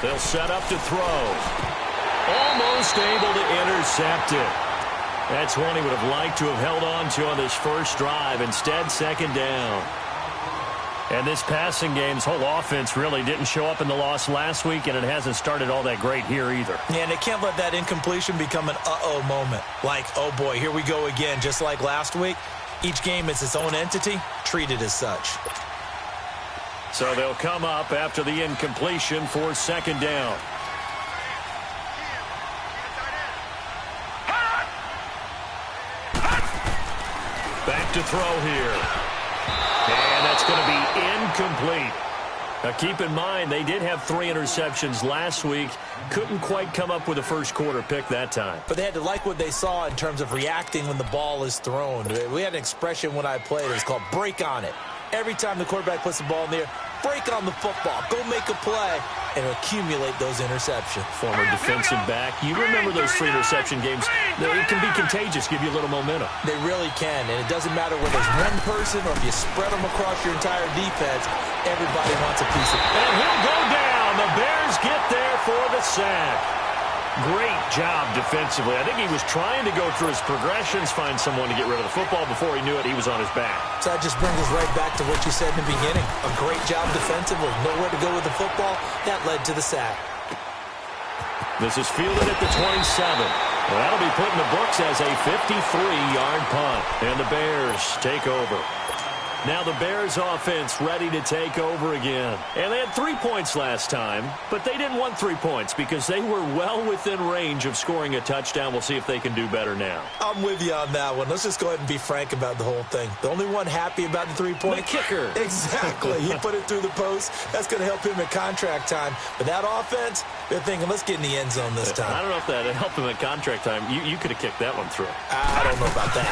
They'll set up to throw. Almost able to intercept it. That's one he would have liked to have held on to on this first drive. Instead, second down. And this passing game's whole offense really didn't show up in the loss last week, and it hasn't started all that great here either. Yeah, and they can't let that incompletion become an uh-oh moment. Like, oh boy, here we go again, just like last week. Each game is its own entity, treated as such. So they'll come up after the incompletion for second down. Back to throw here. And that's going to be incomplete. Now keep in mind, they did have 3 interceptions last week. Couldn't quite come up with a first quarter pick that time. But they had to like what they saw in terms of reacting when the ball is thrown. We had an expression when I played. It was called break on it. Every time the quarterback puts the ball in the air, break on the football. Go make a play and accumulate those interceptions. Former defensive back. You remember those 3 interception games. It can be contagious, give you a little momentum. They really can, and it doesn't matter whether it's one person or if you spread them across your entire defense. Everybody wants a piece of it. And he'll go down. The Bears get there for the sack. Great job defensively. I think he was trying to go through his progressions, find someone to get rid of the football. Before he knew it, he was on his back. So that just brings us right back to what you said in the beginning. A great job defensively. Nowhere to go with the football. That led to the sack. This is fielded at the 27. Well, that'll be put in the books as a 53-yard punt. And the Bears take over. Now the Bears offense ready to take over again. And they had 3 points last time, but they didn't want 3 points because they were well within range of scoring a touchdown. We'll see if they can do better now. I'm with you on that one. Let's just go ahead and be frank about the whole thing. The only one happy about the 3-point. The kicker. Exactly. He put it through the post. That's going to help him at contract time. But that offense, they're thinking, let's get in the end zone this time. I don't know if that helped him at contract time. You could have kicked that one through. I don't know about that.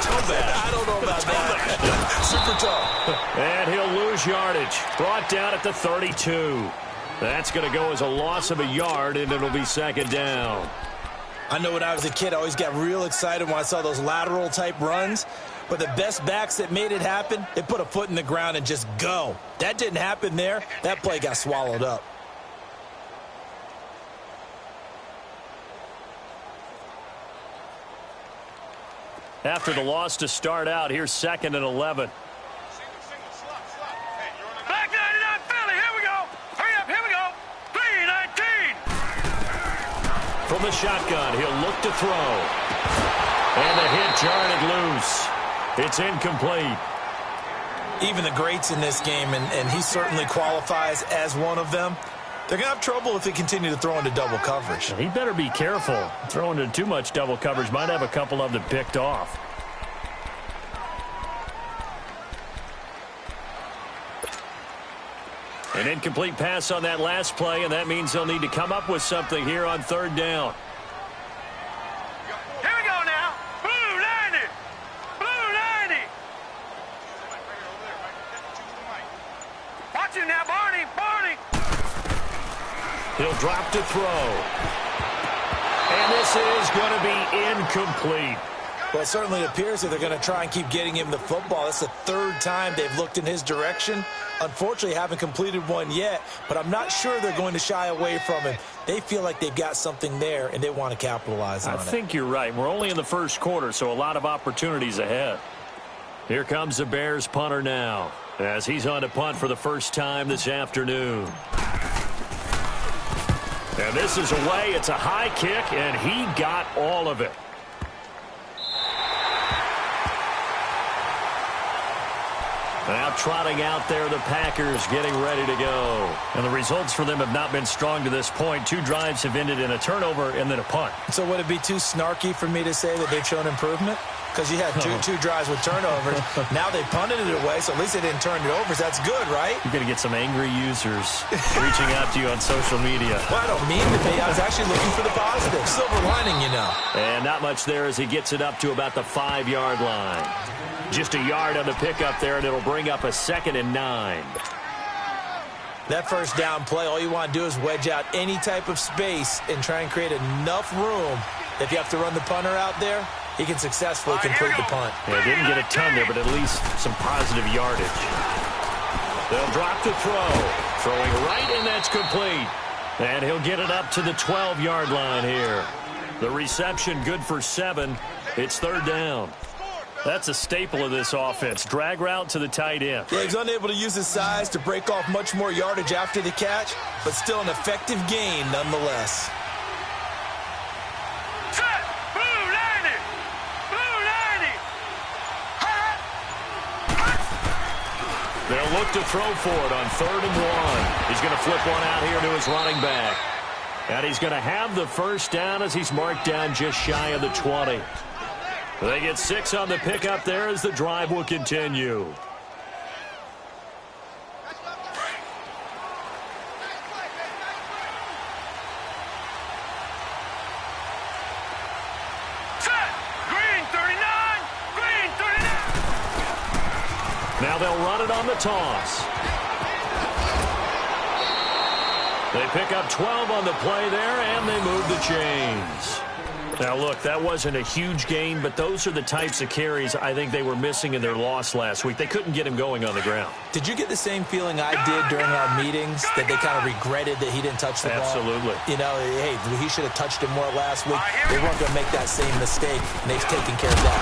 I don't know about that. Super tough. And he'll lose yardage. Brought down at the 32. That's going to go as a loss of a yard, and it'll be second down. I know when I was a kid, I always got real excited when I saw those lateral-type runs. But the best backs that made it happen, they put a foot in the ground and just go. That didn't happen there. That play got swallowed up. After the loss to start out, here's second and 11. From the shotgun, he'll look to throw. And the hit jarred it loose. It's incomplete. Even the greats in this game, and he certainly qualifies as one of them, they're going to have trouble if they continue to throw into double coverage. He better be careful. Throwing into too much double coverage might have a couple of them picked off. An incomplete pass on that last play, and that means they'll need to come up with something here on third down. Here we go now. Blue 90. Blue 90. Watch him now, Barney. Barney. He'll drop to throw. And this is going to be incomplete. Well, it certainly appears that they're going to try and keep getting him the football. That's the 3rd time they've looked in his direction. Unfortunately, haven't completed one yet, but I'm not sure they're going to shy away from him. They feel like they've got something there, and they want to capitalize on it. I think you're right. We're only in the first quarter, so a lot of opportunities ahead. Here comes the Bears punter now, as he's on to punt for the first time this afternoon. And this is away. It's a high kick, and he got all of it. Now trotting out there, the Packers getting ready to go. And the results for them have not been strong to this point. 2 drives have ended in a turnover and then a punt. So would it be too snarky for me to say that they've shown improvement? Because you had two drives with turnovers. Now they punted it away, so at least they didn't turn it over. So that's good, right? You're going to get some angry users reaching out to you on social media. Well, I don't mean to be. I was actually looking for the positive. Silver lining, you know. And not much there as he gets it up to about the 5-yard line. Just a yard on the pickup there, and it'll bring up a 2nd and 9. That first down play, all you want to do is wedge out any type of space and try and create enough room. If you have to run the punter out there, he can successfully complete the punt. Yeah, didn't get a ton there, but at least some positive yardage. They'll drop to throw. Throwing right, and that's complete. And he'll get it up to the 12-yard line here. The reception good for 7. It's third down. That's a staple of this offense. Drag route to the tight end. Yeah, he's unable to use his size to break off much more yardage after the catch, but still an effective gain nonetheless. Set. Blue 90. Blue 90. They'll look to throw for it on 3rd and 1. He's going to flip one out here to his running back. And he's going to have the first down as he's marked down just shy of the 20. They get 6 on the pickup there as the drive will continue. Set. Green 39. Green 39. Now they'll run it on the toss. They pick up 12 on the play there, and they move the chains. Now, look, that wasn't a huge gain, but those are the types of carries I think they were missing in their loss last week. They couldn't get him going on the ground. Did you get the same feeling I did during our meetings, that they kind of regretted that he didn't touch the ball? Absolutely. You know, hey, he should have touched it more last week. They weren't going to make that same mistake, and they've taken care of that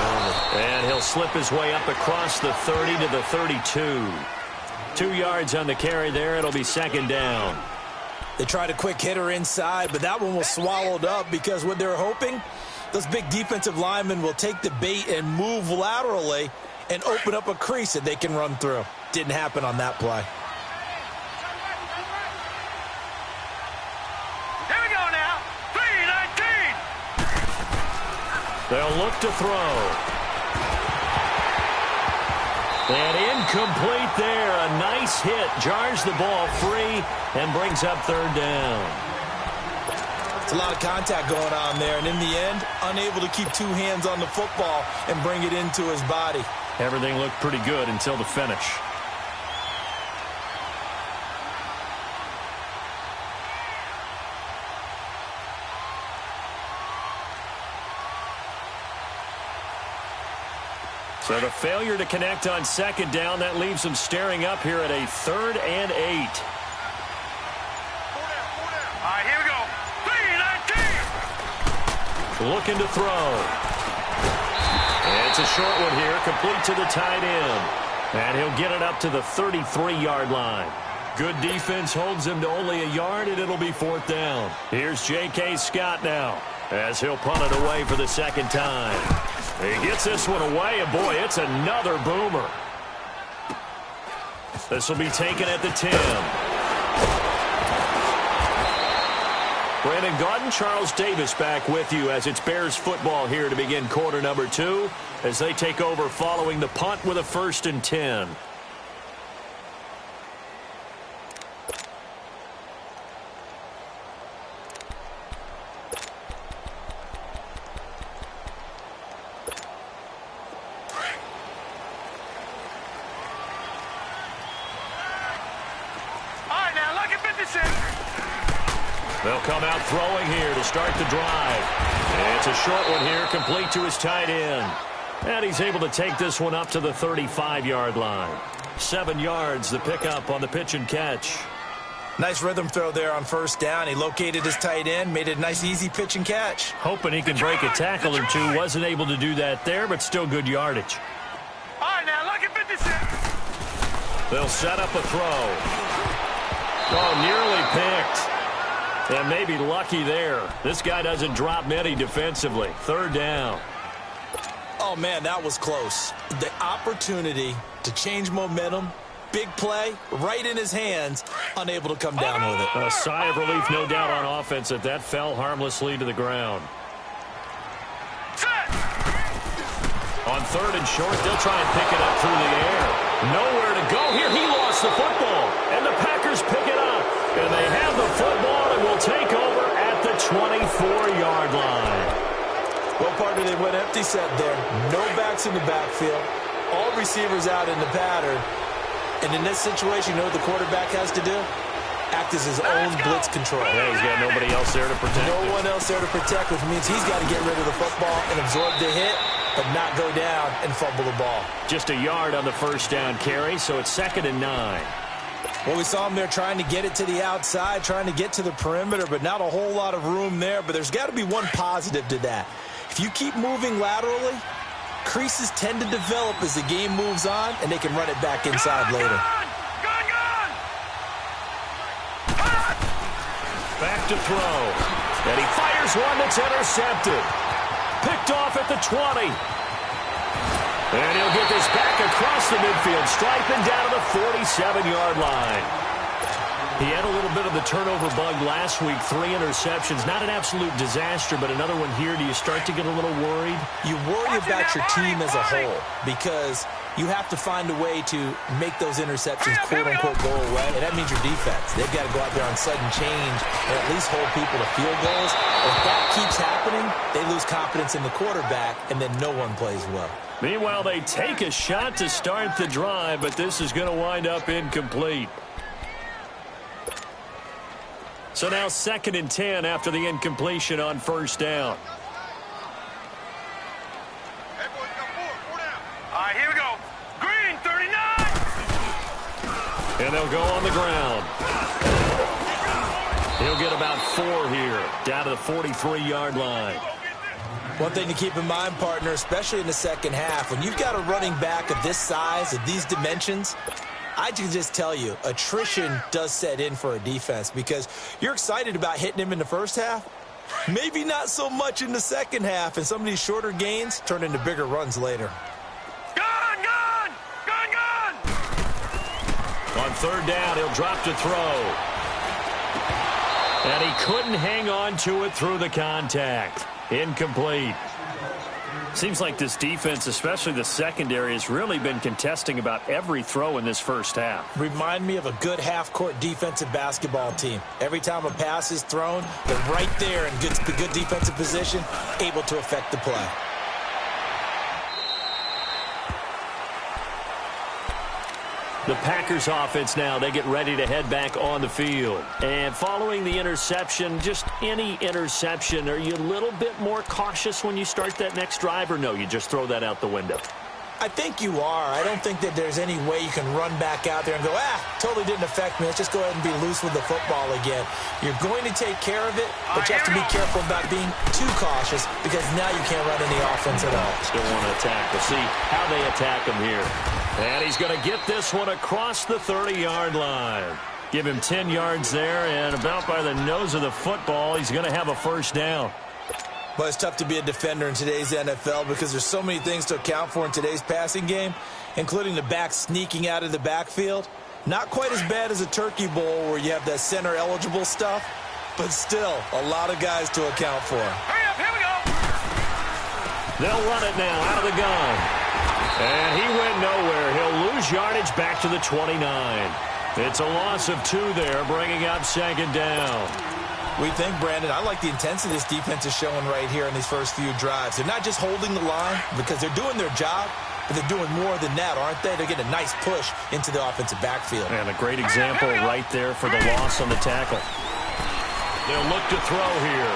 early. And he'll slip his way up across the 30 to the 32. 2 yards on the carry there. It'll be second down. They tried a quick hitter inside, but that one was swallowed up because what they're hoping, those big defensive linemen will take the bait and move laterally and open up a crease that they can run through. Didn't happen on that play. Here we go now. 3-19. They'll look to throw. And incomplete there. A nice hit. Jars the ball free and brings up third down. It's a lot of contact going on there, and in the end, unable to keep 2 hands on the football and bring it into his body. Everything looked pretty good until the finish. So the failure to connect on second down, that leaves them staring up here at a 3rd and 8. All right, here we go. 3-19. Looking to throw. And it's a short one here, complete to the tight end. And he'll get it up to the 33-yard line. Good defense holds him to only a yard, and it'll be 4th down. Here's J.K. Scott now, as he'll punt it away for the second time. He gets this one away, and boy, it's another boomer. This will be taken at the 10. Brandon Gaudin, Charles Davis back with you as it's Bears football here to begin quarter number 2 as they take over following the punt with a 1st and 10. They'll come out throwing here to start the drive. And it's a short one here, complete to his tight end. And he's able to take this one up to the 35-yard line. 7 yards, the pickup on the pitch and catch. Nice rhythm throw there on 1st down. He located his tight end, made it a nice, easy pitch and catch. Hoping he can break a tackle or two. Wasn't able to do that there, but still good yardage. All right, now, look at 56. They'll set up a throw. Oh, nearly picked. And maybe lucky there. This guy doesn't drop many defensively. 3rd down. Oh, man, that was close. The opportunity to change momentum, big play, right in his hands, unable to come down with it. A sigh of relief, no doubt, on offense that that fell harmlessly to the ground. Set. On 3rd and short, they'll try and pick it up through the air. Nowhere to go here. He lost the football, and the Packers pick it up. And they have the football and will take over at the 24-yard line. Well, partner, they went empty set there. No backs in the backfield. All receivers out in the pattern. And in this situation, you know what the quarterback has to do? Act as his own blitz control. Yeah, he's got nobody else there to protect him. No one else there to protect, which means he's got to get rid of the football and absorb the hit, but not go down and fumble the ball. Just a yard on the 1st down carry, so it's 2nd and 9. Well, we saw him there trying to get it to the outside, trying to get to the perimeter, but not a whole lot of room there. But there's got to be one positive to that. If you keep moving laterally, creases tend to develop as the game moves on, and they can run it back inside later. Back to throw. And he fires one that's intercepted. Picked off at the 20. And he'll get this back across the midfield stripe and down to the 47-yard line. He had a little bit of the turnover bug last week, 3 interceptions. Not an absolute disaster, but another one here. Do you start to get a little worried? You worry about your team as a whole because you have to find a way to make those interceptions, quote-unquote, go away, and that means your defense. They've got to go out there on sudden change and at least hold people to field goals. If that keeps happening, they lose confidence in the quarterback, and then no one plays well. Meanwhile, they take a shot to start the drive, but this is going to wind up incomplete. So now 2nd and 10 after the incompletion on first down. All right, here we go. Green, 39. And they'll go on the ground. He'll get about 4 here, down to the 43-yard line. One thing to keep in mind, partner, especially in the second half, when you've got a running back of this size, of these dimensions, I can just tell you, attrition does set in for a defense because you're excited about hitting him in the first half. Maybe not so much in the second half, and some of these shorter gains turn into bigger runs later. Gun, gun, gun, gun. On 3rd down, he'll drop to throw. And he couldn't hang on to it through the contact. Incomplete. Seems like this defense, especially the secondary, has really been contesting about every throw in this first half. Remind me of a good half-court defensive basketball team. Every time a pass is thrown, they're right there in good defensive position, able to affect the play. The Packers offense now, they get ready to head back on the field. And following the interception, just any interception, are you a little bit more cautious when you start that next drive, or no, you just throw that out the window? I think you are. I don't think that there's any way you can run back out there and go, totally didn't affect me. Let's just go ahead and be loose with the football again. You're going to take care of it, but you have to be careful about being too cautious because now you can't run any offense at all. Still want to attack. We'll see how they attack him here. And he's going to get this one across the 30-yard line. Give him 10 yards there, and about by the nose of the football, he's going to have a first down. But it's tough to be a defender in today's NFL because there's so many things to account for in today's passing game, including the back sneaking out of the backfield. Not quite as bad as a turkey bowl where you have that center-eligible stuff, but still a lot of guys to account for. Hurry up, here we go. They'll run it now out of the gun. And he went nowhere. He'll lose yardage back to the 29. It's a loss of 2 there, bringing up 2nd down. We think, Brandon, I like the intensity this defense is showing right here in these first few drives. They're not just holding the line because they're doing their job, but they're doing more than that, aren't they? They're getting a nice push into the offensive backfield. And a great example right there for the loss on the tackle. They'll look to throw here.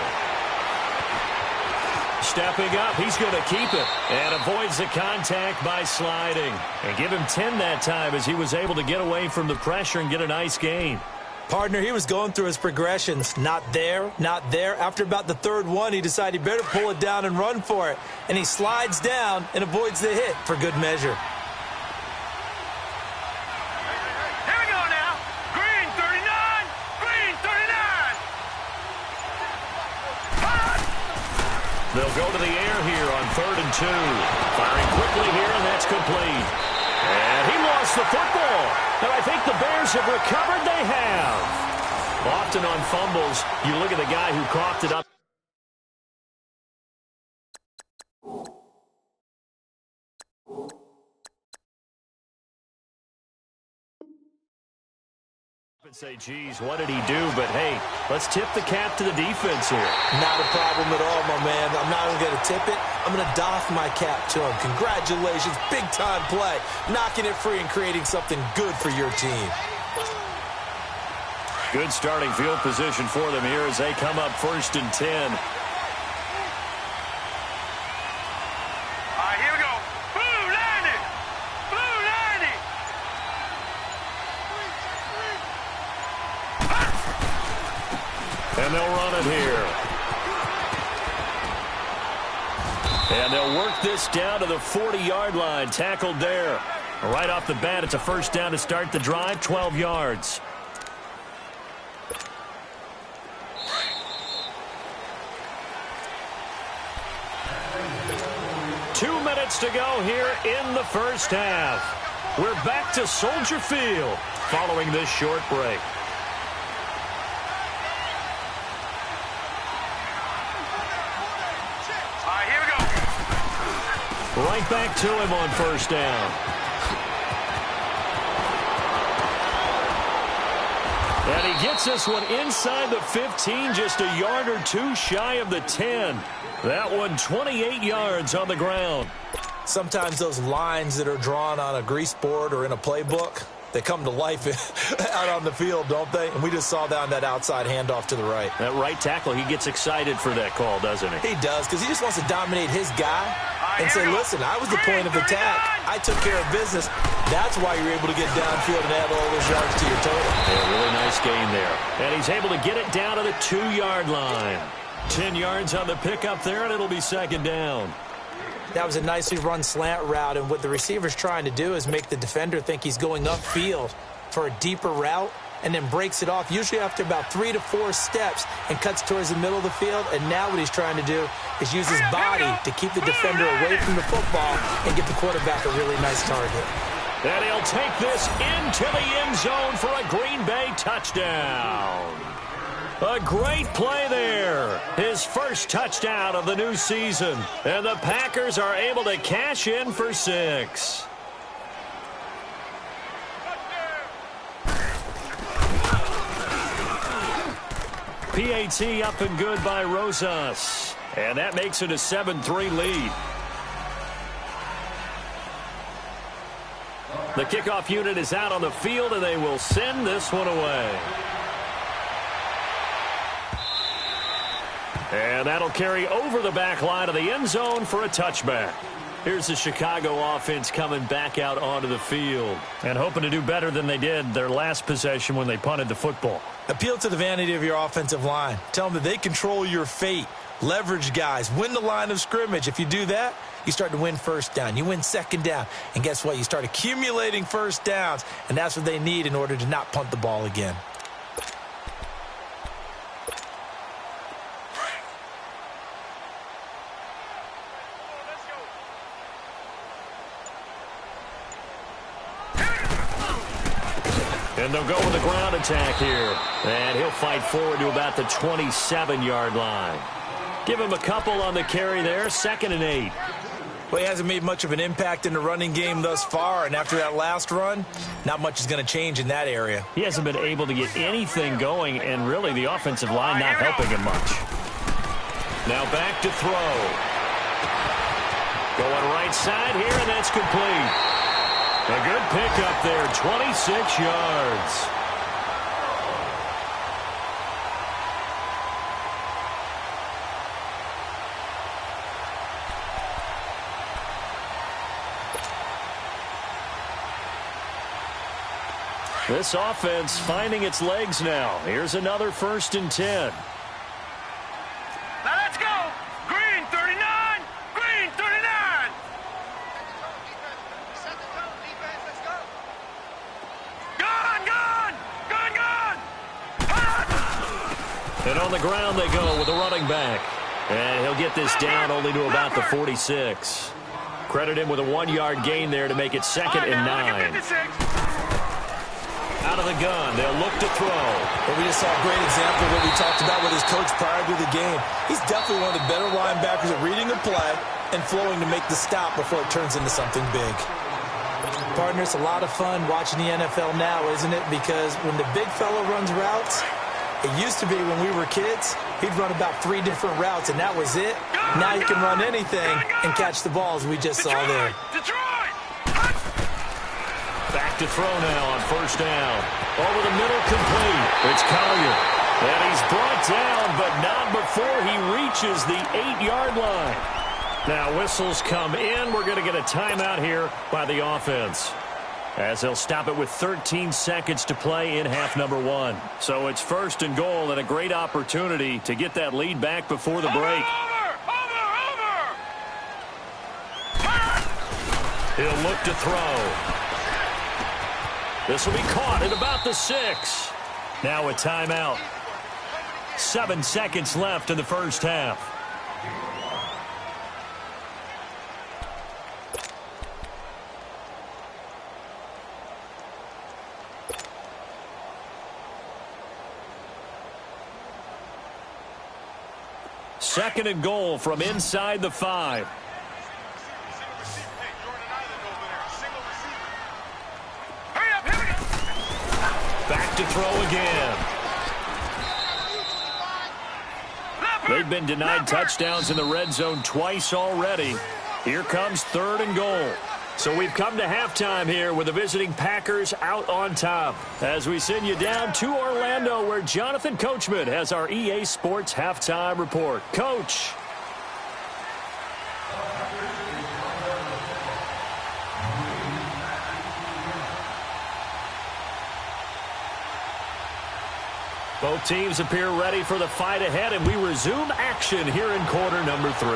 Stepping up, he's going to keep it and avoids the contact by sliding. And give him 10 that time as he was able to get away from the pressure and get a nice gain. Partner, he was going through his progressions. Not there, not there. After about the 3rd one, he decided he better pull it down and run for it. And he slides down and avoids the hit for good measure. Here we go now. Green, 39. Green, 39. They'll go to the air here on 3rd and 2. Firing quickly here, and that's complete. And he lost the football. And I think the Bears have recovered. They have. Often on fumbles, you look at the guy who coughed it up. And say, geez, what did he do? But, hey, let's tip the cap to the defense here. Not a problem at all, my man. I'm not even going to tip it. I'm going to doff my cap to him. Congratulations. Big-time play. Knocking it free and creating something good for your team. Good starting field position for them here as they come up 1st and 10. All right, here we go. Blue 90. Blue 90. And they'll run it here. And they'll work this down to the 40-yard line. Tackled there. Right off the bat, it's a first down to start the drive, 12 yards. Two minutes to go here in the first half. We're back to Soldier Field following this short break. All right, here we go. Right back to him on first down. And he gets this one inside the 15, just a yard or two shy of the 10. That one 28 yards on the ground. Sometimes those lines that are drawn on a grease board or in a playbook, they come to life out on the field, don't they? And we just saw that on that outside handoff to the right. That right tackle, he gets excited for that call, doesn't he? He does, because he just wants to dominate his guy and say, listen, I was the point of attack. I took care of business. That's why you're able to get downfield and add all those yards to your total. Yeah, really nice gain there. And he's able to get it down to the 2-yard line. 10 yards on the pickup there, and it'll be second down. That was a nicely run slant route, and what the receiver's trying to do is make the defender think he's going upfield for a deeper route and then breaks it off, usually after about 3 to 4 steps, and cuts towards the middle of the field. And now what he's trying to do is use his body to keep the defender away from the football and get the quarterback a really nice target. And he'll take this into the end zone for a Green Bay touchdown. A great play there. His first touchdown of the new season. And the Packers are able to cash in for 6. PAT up and good by Rosas. And that makes it a 7-3 lead. The kickoff unit is out on the field, and they will send this one away. And that'll carry over the back line of the end zone for a touchback. Here's the Chicago offense coming back out onto the field and hoping to do better than they did their last possession when they punted the football. Appeal to the vanity of your offensive line. Tell them that they control your fate. Leverage guys. Win the line of scrimmage. If you do that, you start to win first down. You win second down. And guess what? You start accumulating first downs. And that's what they need in order to not punt the ball again. And they'll go with the ground attack here. And he'll fight forward to about the 27-yard line. Give him a couple on the carry there. 2nd and 8. Well, he hasn't made much of an impact in the running game thus far. And after that last run, not much is going to change in that area. He hasn't been able to get anything going. And really, the offensive line not helping him much. Now back to throw. Going right side here, and that's complete. A good pickup there, 26 yards. This offense finding its legs now. Here's another 1st and 10. Now let's go. Green 39. Green 39. And on the ground they go with a running back. And he'll get this down only to about the 46. Credit him with a 1-yard gain there to make it 2nd and 9. Out of the gun, they'll look to throw. Well, we just saw a great example of what we talked about with his coach prior to the game. He's definitely one of the better linebackers at reading a play and flowing to make the stop before it turns into something big. Partner, it's a lot of fun watching the NFL now, isn't it? Because when the big fella runs routes, it used to be when we were kids, he'd run about 3 different routes, and that was it. Now he can run anything and catch the balls we just saw there. Back to throw now on 1st down. Over the middle, complete. It's Collier. And he's brought down, but not before he reaches the 8-yard line. Now whistles come in. We're going to get a timeout here by the offense. as they'll stop it with 13 seconds to play in half number 1. So it's 1st and goal and a great opportunity to get that lead back before the break. He'll look to throw. This will be caught at about the 6. Now a timeout. 7 seconds left in the first half. Second and goal from inside the 5. Back to throw again. They've been denied touchdowns in the red zone twice already. Here comes 3rd and goal. So we've come to halftime here with the visiting Packers out on top. As we send you down to Orlando, where Jonathan Coachman has our EA Sports halftime report. Coach. Both teams appear ready for the fight ahead, and we resume action here in quarter number 3.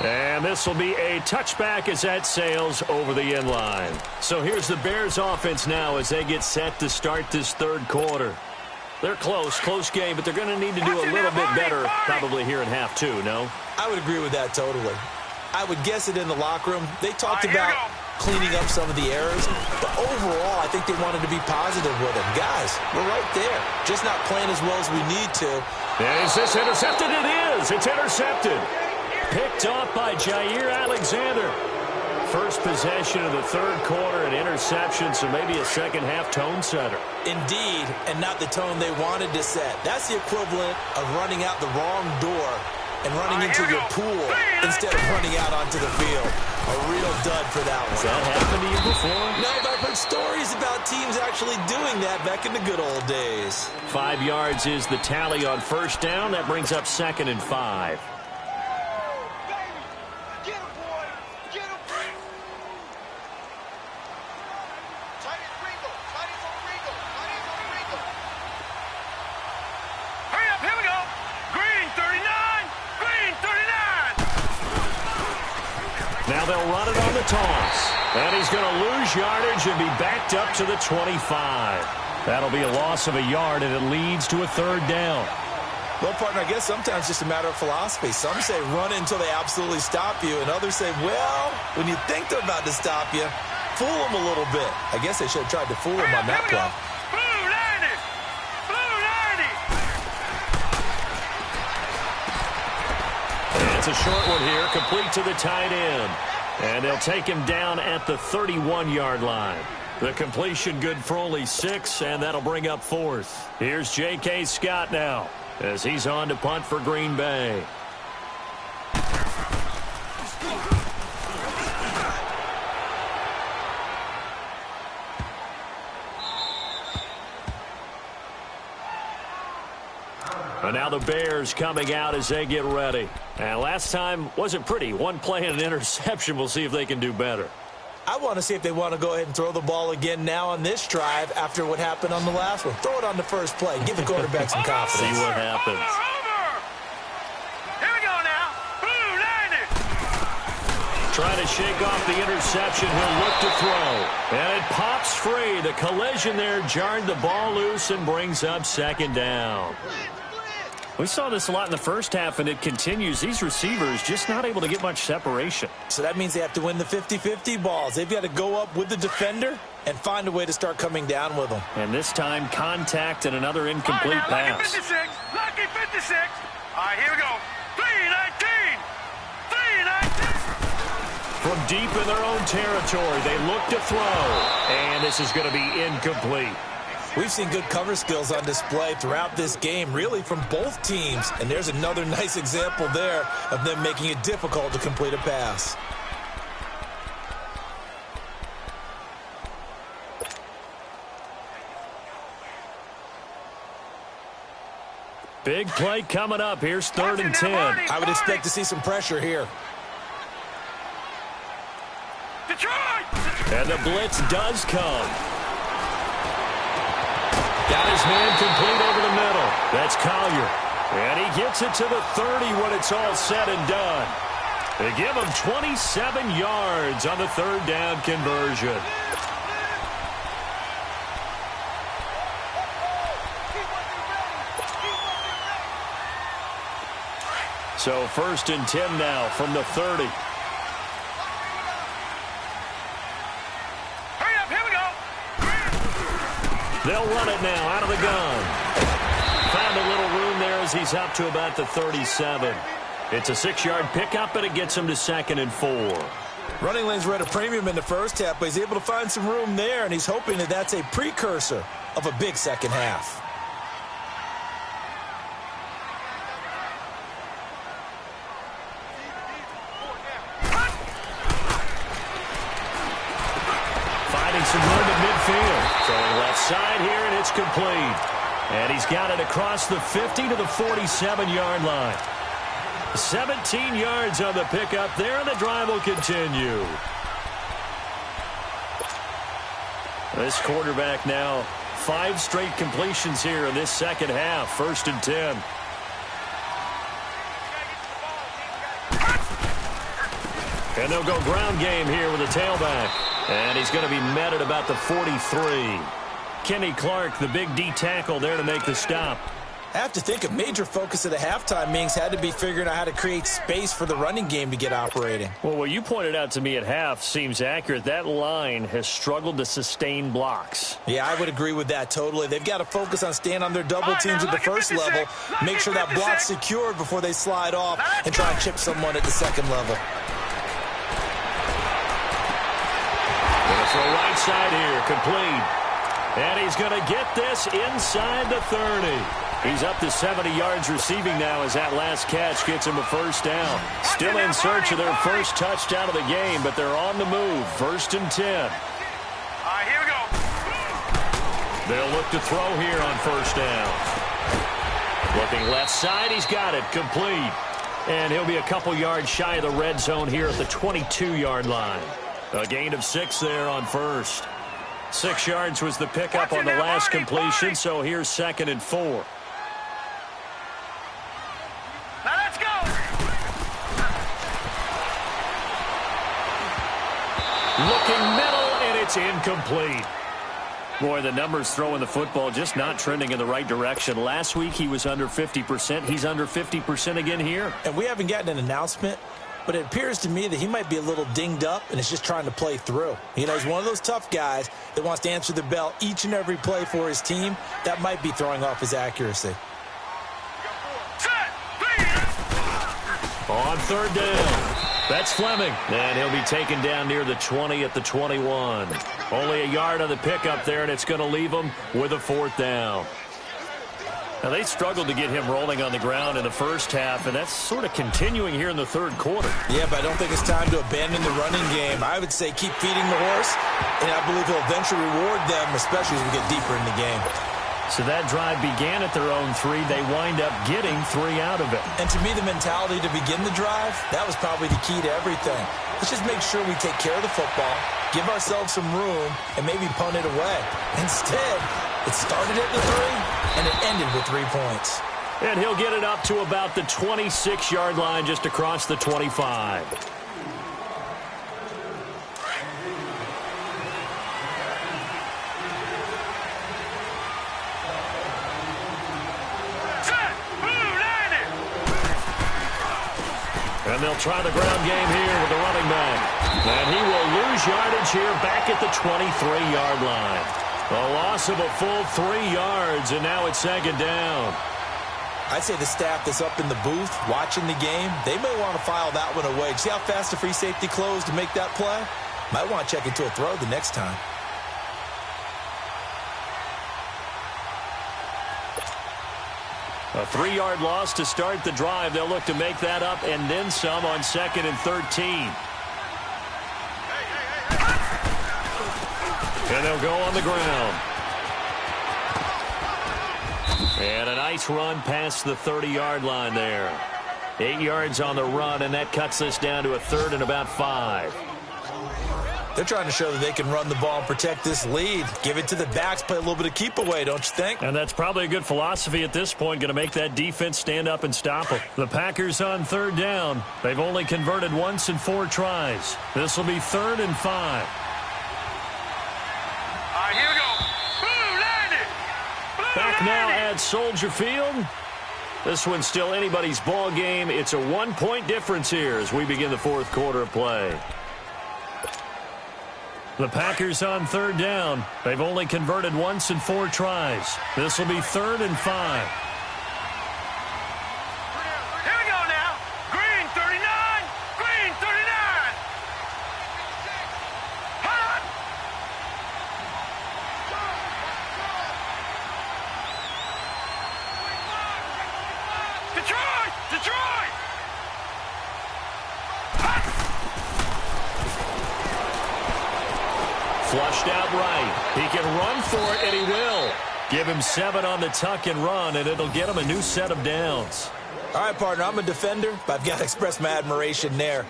And this will be a touchback as that sails over the end line. So here's the Bears offense now as they get set to start this 3rd quarter. They're close game, but they're going to need to do a little bit better probably here in half 2, no? I would agree with that totally. I would guess it in the locker room. They talked about cleaning up some of the errors, but overall I think they wanted to be positive with it. Guys, we're right there, just not playing as well as we need to. Is this intercepted? It is. It's intercepted. Picked off by Jair Alexander. First possession of the 3rd quarter, an interception, so maybe a second half tone setter. Indeed, and not the tone they wanted to set. That's the equivalent of running out the wrong door and running into your pool instead of running out onto the field. A real dud for that one. Has that happened to you before? No, but I've heard stories about teams actually doing that back in the good old days. 5 yards is the tally on 1st down. That brings up 2nd and 5. Now they'll run it on the toss. And he's going to lose yardage and be backed up to the 25. That'll be a loss of a yard, and it leads to a 3rd down. Well, partner, I guess sometimes it's just a matter of philosophy. Some say run until they absolutely stop you, and others say, well, when you think they're about to stop you, fool them a little bit. I guess they should have tried to fool them on that play. It's a short one here, complete to the tight end. And they'll take him down at the 31-yard line. The completion good for only 6, and that'll bring up 4th. Here's J.K. Scott now as he's on to punt for Green Bay. And now the Bears coming out as they get ready. And last time wasn't pretty. One play and an interception. We'll see if they can do better. I want to see if they want to go ahead and throw the ball again now on this drive after what happened on the last one. Throw it on the first play. Give the quarterback some confidence. See what happens. Here we go now. Blue 90. Trying to shake off the interception. He'll look to throw. And it pops free. The collision there jarred the ball loose and brings up 2nd down. We saw this a lot in the first half, and it continues. These receivers just not able to get much separation. So that means they have to win the 50-50 balls. They've got to go up with the defender and find a way to start coming down with them. And this time, contact and another incomplete pass. Lucky 56. Lucky 56. All right, here we go. 3-19. 3-19. From deep in their own territory, they look to throw. And this is going to be incomplete. We've seen good cover skills on display throughout this game, really from both teams. And there's another nice example there of them making it difficult to complete a pass. Big play coming up. Here's 3rd and 10. I would expect to see some pressure here. Detroit! And the blitz does come. Got his man complete over the middle. That's Collier. And he gets it to the 30 when it's all said and done. They give him 27 yards on the third down conversion. So 1st and 10 now from the 30. Hurry up, here we go. They'll run it now out of the gun. Found a little room there as he's up to about the 37. It's a 6-yard pickup, and it gets him to 2nd and 4. Running lanes were at a premium in the first half, but he's able to find some room there, and he's hoping that that's a precursor of a big second half. Finding some room at midfield. Throwing left side here, and it's complete. And he's got it across the 50 to the 47-yard line. 17 yards on the pickup there, and the drive will continue. This quarterback now 5 straight completions here in this second half. 1st and 10. And they'll go ground game here with a tailback. And he's going to be met at about the 43. Kenny Clark, the big D tackle there to make the stop. I have to think a major focus of the halftime meetings had to be figuring out how to create space for the running game to get operating. Well, what you pointed out to me at half seems accurate. That line has struggled to sustain blocks. Yeah, I would agree with that totally. They've got to focus on staying on their double teams at the first level, make sure that block's secured before they slide off, and try and chip someone at the second level. Gonna throw right side here, complete. And he's going to get this inside the 30. He's up to 70 yards receiving now as that last catch gets him a first down. Still in search of their first touchdown of the game, but they're on the move. 1st and 10. All right, here we go. They'll look to throw here on first down. Looking left side, he's got it, complete. And he'll be a couple yards shy of the red zone here at the 22-yard line. A gain of 6 there on first. 6 yards was the pickup on the last completion, so here's 2nd and 4. Now let's go. Looking middle, and it's incomplete. Boy, the numbers throwing the football just not trending in the right direction. Last week he was under 50%. He's under 50% again here. And we haven't gotten an announcement, but it appears to me that he might be a little dinged up and is just trying to play through. You know, he's one of those tough guys that wants to answer the bell each and every play for his team. That might be throwing off his accuracy. On third down, that's Fleming. And he'll be taken down near the 20 at the 21. Only a yard on the pickup there, and it's going to leave him with a 4th down. Now, they struggled to get him rolling on the ground in the first half, and that's sort of continuing here in the third quarter. Yeah, but I don't think it's time to abandon the running game. I would say keep feeding the horse, and I believe he'll eventually reward them, especially as we get deeper in the game. So that drive began at their own 3. They wind up getting 3 out of it. And to me, the mentality to begin the drive, that was probably the key to everything. Let's just make sure we take care of the football, give ourselves some room, and maybe punt it away. Instead, it started at the 3, and it ended with 3 points. And he'll get it up to about the 26-yard line just across the 25. And they'll try the ground game here with the running back. And he will lose yardage here back at the 23-yard line. A loss of a full 3 yards, and now it's 2nd down. I'd say the staff that's up in the booth watching the game, they may want to file that one away. See how fast the free safety closed to make that play? Might want to check into a throw the next time. A 3-yard loss to start the drive. They'll look to make that up and then some on 2nd and 13. And they'll go on the ground. And a nice run past the 30-yard line there. 8 yards on the run, and that cuts this down to a 3rd and about 5. They're trying to show that they can run the ball and protect this lead. Give it to the backs, play a little bit of keep away, don't you think? And that's probably a good philosophy at this point, going to make that defense stand up and stop them. The Packers on third down. They've only converted once in 4 tries. This will be 3rd and 5. All right, here we go. Blue landed. Blue Back landed. now at Soldier Field. This one's still anybody's ball game. It's a 1-point difference here as we begin the 4th quarter of play. The Packers on third down. They've only converted once in 4 tries. This will be 3rd and 5. Here we go now. Green 39. Green 39. Hot. Detroit. Detroit. Flushed out right. He can run for it, and he will. Give him 7 on the tuck and run, and it'll get him a new set of downs. All right, partner, I'm a defender, but I've got to express my admiration there.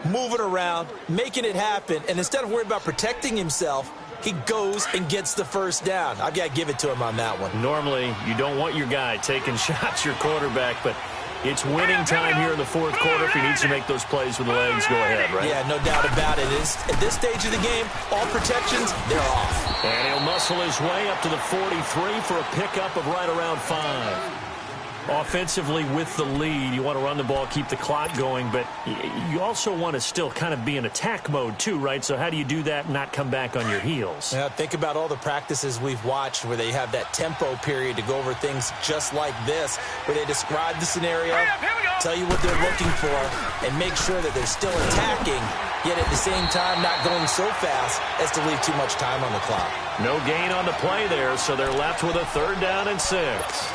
Moving around, making it happen, and instead of worrying about protecting himself, he goes and gets the first down. I've got to give it to him on that one. Normally, you don't want your guy taking shots, your quarterback, but it's winning time here in the 4th quarter. If he needs to make those plays with the legs, go ahead, right? Yeah, no doubt about it. At this stage of the game, all protections, they're off. And he'll muscle his way up to the 43 for a pickup of right around 5. Offensively with the lead, you want to run the ball, keep the clock going, but you also want to still kind of be in attack mode too, right? So how do you do that and not come back on your heels? Yeah, think about all the practices we've watched where they have that tempo period to go over things just like this, where they describe the scenario, tell you what they're looking for, and make sure that they're still attacking, yet at the same time not going so fast as to leave too much time on the clock. No gain on the play there, so they're left with a 3rd down and 6.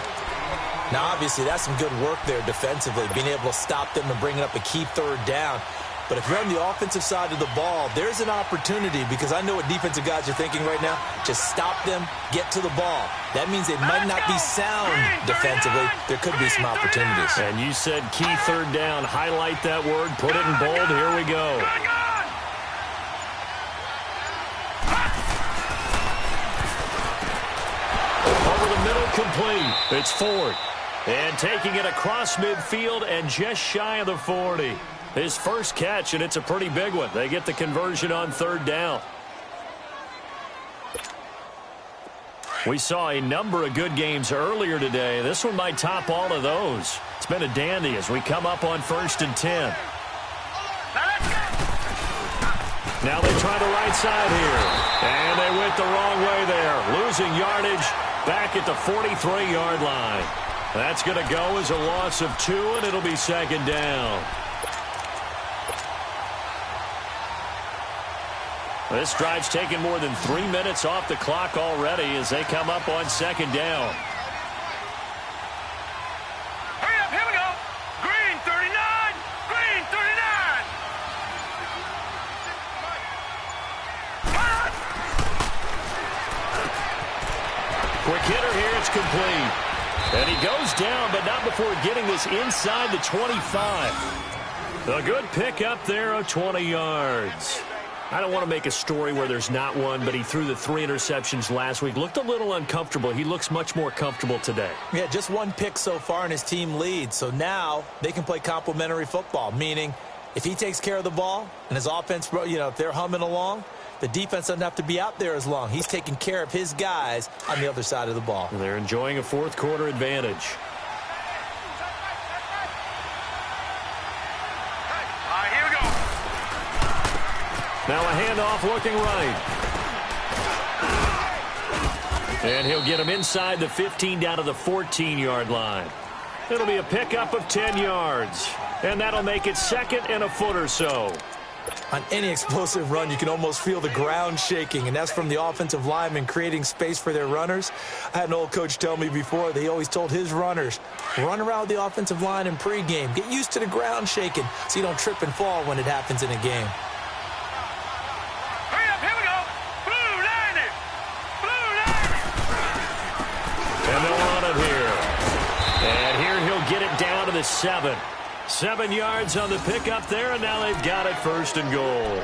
Now, obviously, that's some good work there defensively, being able to stop them and bringing up a key 3rd down. But if you're on the offensive side of the ball, there's an opportunity, because I know what defensive guys are thinking right now. Just stop them, get to the ball. That means they might not be sound defensively. There could be some opportunities. And you said key 3rd down. Highlight that word. Put it in bold. Here we go. Over the middle, complete. It's Ford. And taking it across midfield and just shy of the 40. His first catch, and it's a pretty big one. They get the conversion on 3rd down. We saw a number of good games earlier today. This one might top all of those. It's been a dandy as we come up on 1st and 10. Now they try the right side here. And they went the wrong way there. Losing yardage back at the 43-yard line. That's going to go as a loss of 2, and it'll be 2nd down. This drive's taken more than 3 minutes off the clock already as they come up on 2nd down. Hurry up, here we go. Green 39. Green 39. Quick hitter here, it's complete. And he goes down, but not before getting this inside the 25. A good pickup there of 20 yards. I don't want to make a story where there's not one, but he threw the 3 interceptions last week. Looked a little uncomfortable. He looks much more comfortable today. Yeah, just 1 pick so far and his team leads. So now they can play complementary football, meaning if he takes care of the ball and his offense, if they're humming along, the defense doesn't have to be out there as long. He's taking care of his guys on the other side of the ball. They're enjoying a 4th quarter advantage. Now a handoff looking right. And he'll get him inside the 15 down to the 14-yard line. It'll be a pickup of 10 yards. And that'll make it 2nd and a foot or so. On any explosive run, you can almost feel the ground shaking, and that's from the offensive linemen creating space for their runners. I had an old coach tell me before, they always told his runners, run around the offensive line in pregame. Get used to the ground shaking so you don't trip and fall when it happens in a game. Hurry up, here we go. Blue landed. Blue landed. And they'll run it here. And here he'll get it down to the 7. 7 yards on the pickup there, and now they've got it 1st and goal.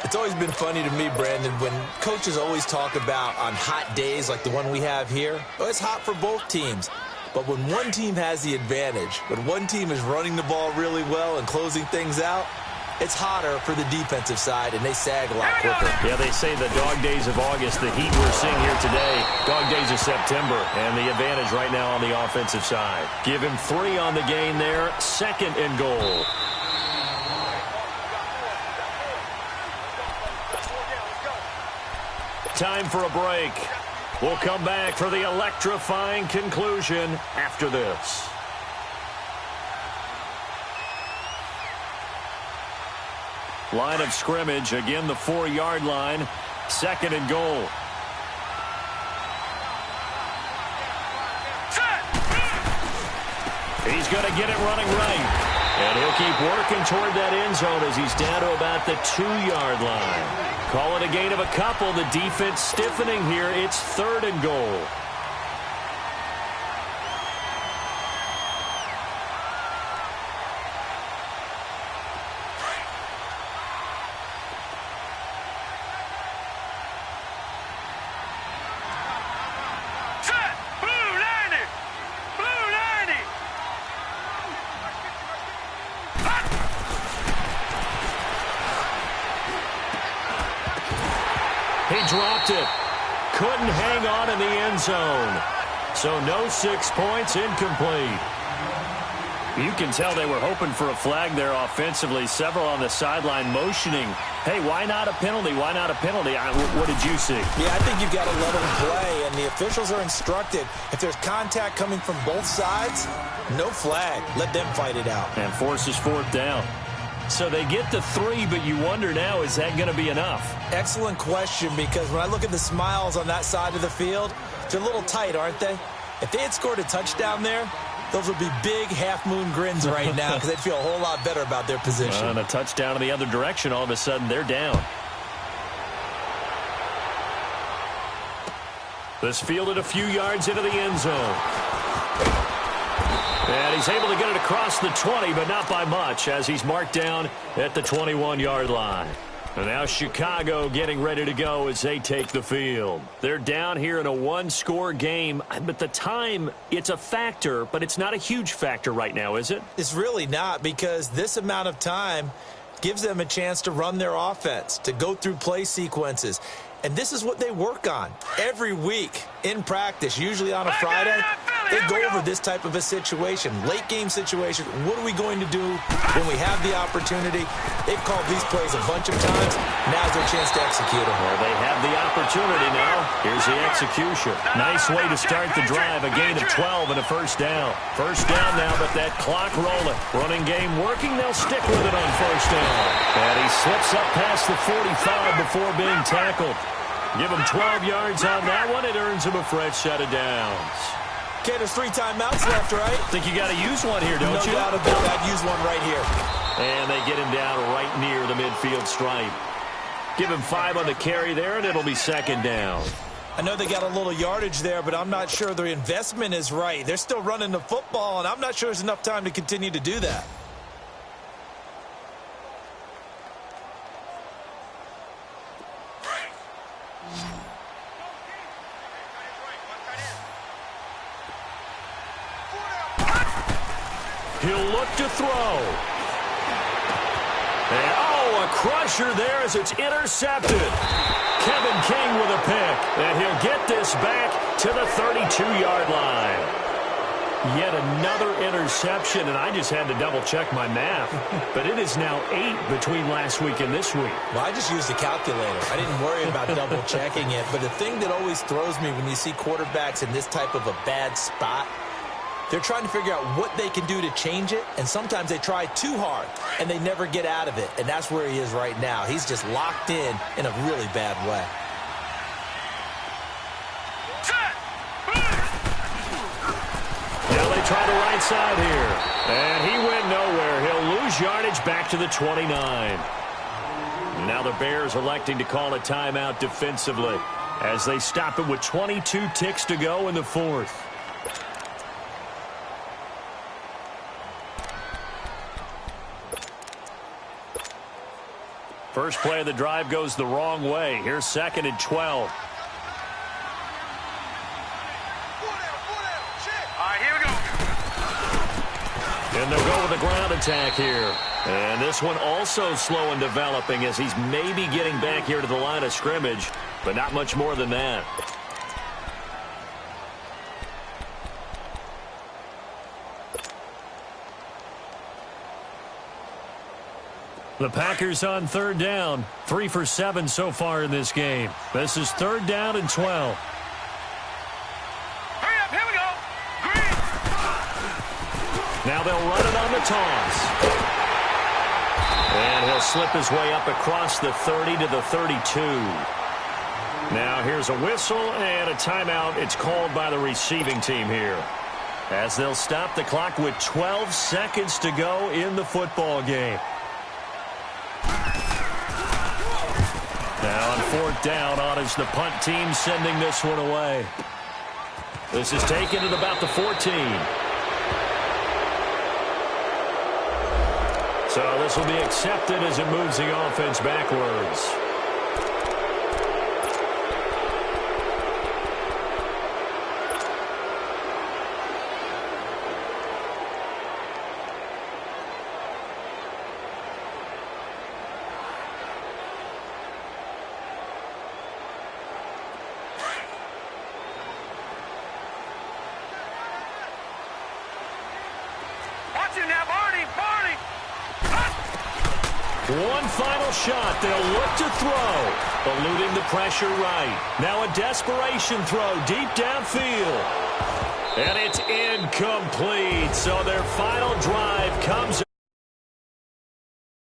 It's always been funny to me, Brandon, when coaches always talk about on hot days like the one we have here. Well, it's hot for both teams. But when one team has the advantage, when one team is running the ball really well and closing things out, it's hotter for the defensive side, and they sag a lot quicker. Yeah, they say the dog days of August, the heat we're seeing here today, dog days of September, and the advantage right now on the offensive side. Give him 3 on the gain there, 2nd and goal. Time for a break. We'll come back for the electrifying conclusion after this. Line of scrimmage, again the 4-yard line, 2nd and goal. He's going to get it running right. And he'll keep working toward that end zone as he's down to about the 2-yard line. Call it a gain of a couple. The defense stiffening here. It's 3rd and goal. He dropped it. Couldn't hang on in the end zone. So no 6 points, incomplete. You can tell they were hoping for a flag there offensively. Several on the sideline motioning. Hey, why not a penalty? Why not a penalty? What did you see? Yeah, I think you've got to let them play, and the officials are instructed. If there's contact coming from both sides, no flag. Let them fight it out. And forces 4th down. So they get the 3, but you wonder now, is that going to be enough? Excellent question, because when I look at the smiles on that side of the field, they're a little tight, aren't they? If they had scored a touchdown there, those would be big half-moon grins right now because they'd feel a whole lot better about their position. And a touchdown in the other direction, all of a sudden they're down. This fielded a few yards into the end zone. And he's able to get it across the 20, but not by much, as he's marked down at the 21-yard line. And now Chicago getting ready to go as they take the field. They're down here in a 1-score game, but the time, it's a factor, but it's not a huge factor right now, is it? It's really not, because this amount of time gives them a chance to run their offense, to go through play sequences. And this is what they work on every week in practice, usually on a Friday. They go over this type of a situation, late game situation. What are we going to do when we have the opportunity? They've called these plays a bunch of times. Now's their chance to execute them. Well, they have the opportunity now. Here's the execution. Nice way to start the drive. A gain of 12 and a 1st down. 1st down now, but that clock rolling. Running game working. They'll stick with it on 1st down. And he slips up past the 45 before being tackled. Give him 12 yards on that one. It earns him a fresh set of downs. Okay, there's 3 timeouts left, right? Think you got to use one here, don't you? No doubt about it. I'd use one right here. And they get him down right near the midfield stripe. Give him 5 on the carry there, and it'll be 2nd down. I know they got a little yardage there, but I'm not sure their investment is right. They're still running the football, and I'm not sure there's enough time to continue to do that. He'll look to throw. And, oh, a crusher there as it's intercepted. Kevin King with a pick. And he'll get this back to the 32-yard line. Yet another interception, and I just had to double-check my math. But it is now 8 between last week and this week. Well, I just used a calculator. I didn't worry about double-checking it. But the thing that always throws me when you see quarterbacks in this type of a bad spot, they're trying to figure out what they can do to change it, and sometimes they try too hard, and they never get out of it. And that's where he is right now. He's just locked in a really bad way. Now they try the right side here. And he went nowhere. He'll lose yardage back to the 29. Now the Bears electing to call a timeout defensively as they stop it with 22 ticks to go in the 4th. First play of the drive goes the wrong way. Here's 2nd and 12. All right, here we go. And they'll go with a ground attack here. And this one also slow in developing as he's maybe getting back here to the line of scrimmage, but not much more than that. The Packers on 3rd down. 3 for 7 so far in this game. This is 3rd down and 12. Hurry up, here we go. Green. Now they'll run it on the toss. And he'll slip his way up across the 30 to the 32. Now here's a whistle and a timeout. It's called by the receiving team here, as they'll stop the clock with 12 seconds to go in the football game. Now on 4th down, on is the punt team sending this one away. This is taken at about the 14. So this will be accepted as it moves the offense backwards. Watch it now, Barney. One final shot. They'll look to throw, eluding the pressure right. Now a desperation throw deep downfield. And it's incomplete. So their final drive comes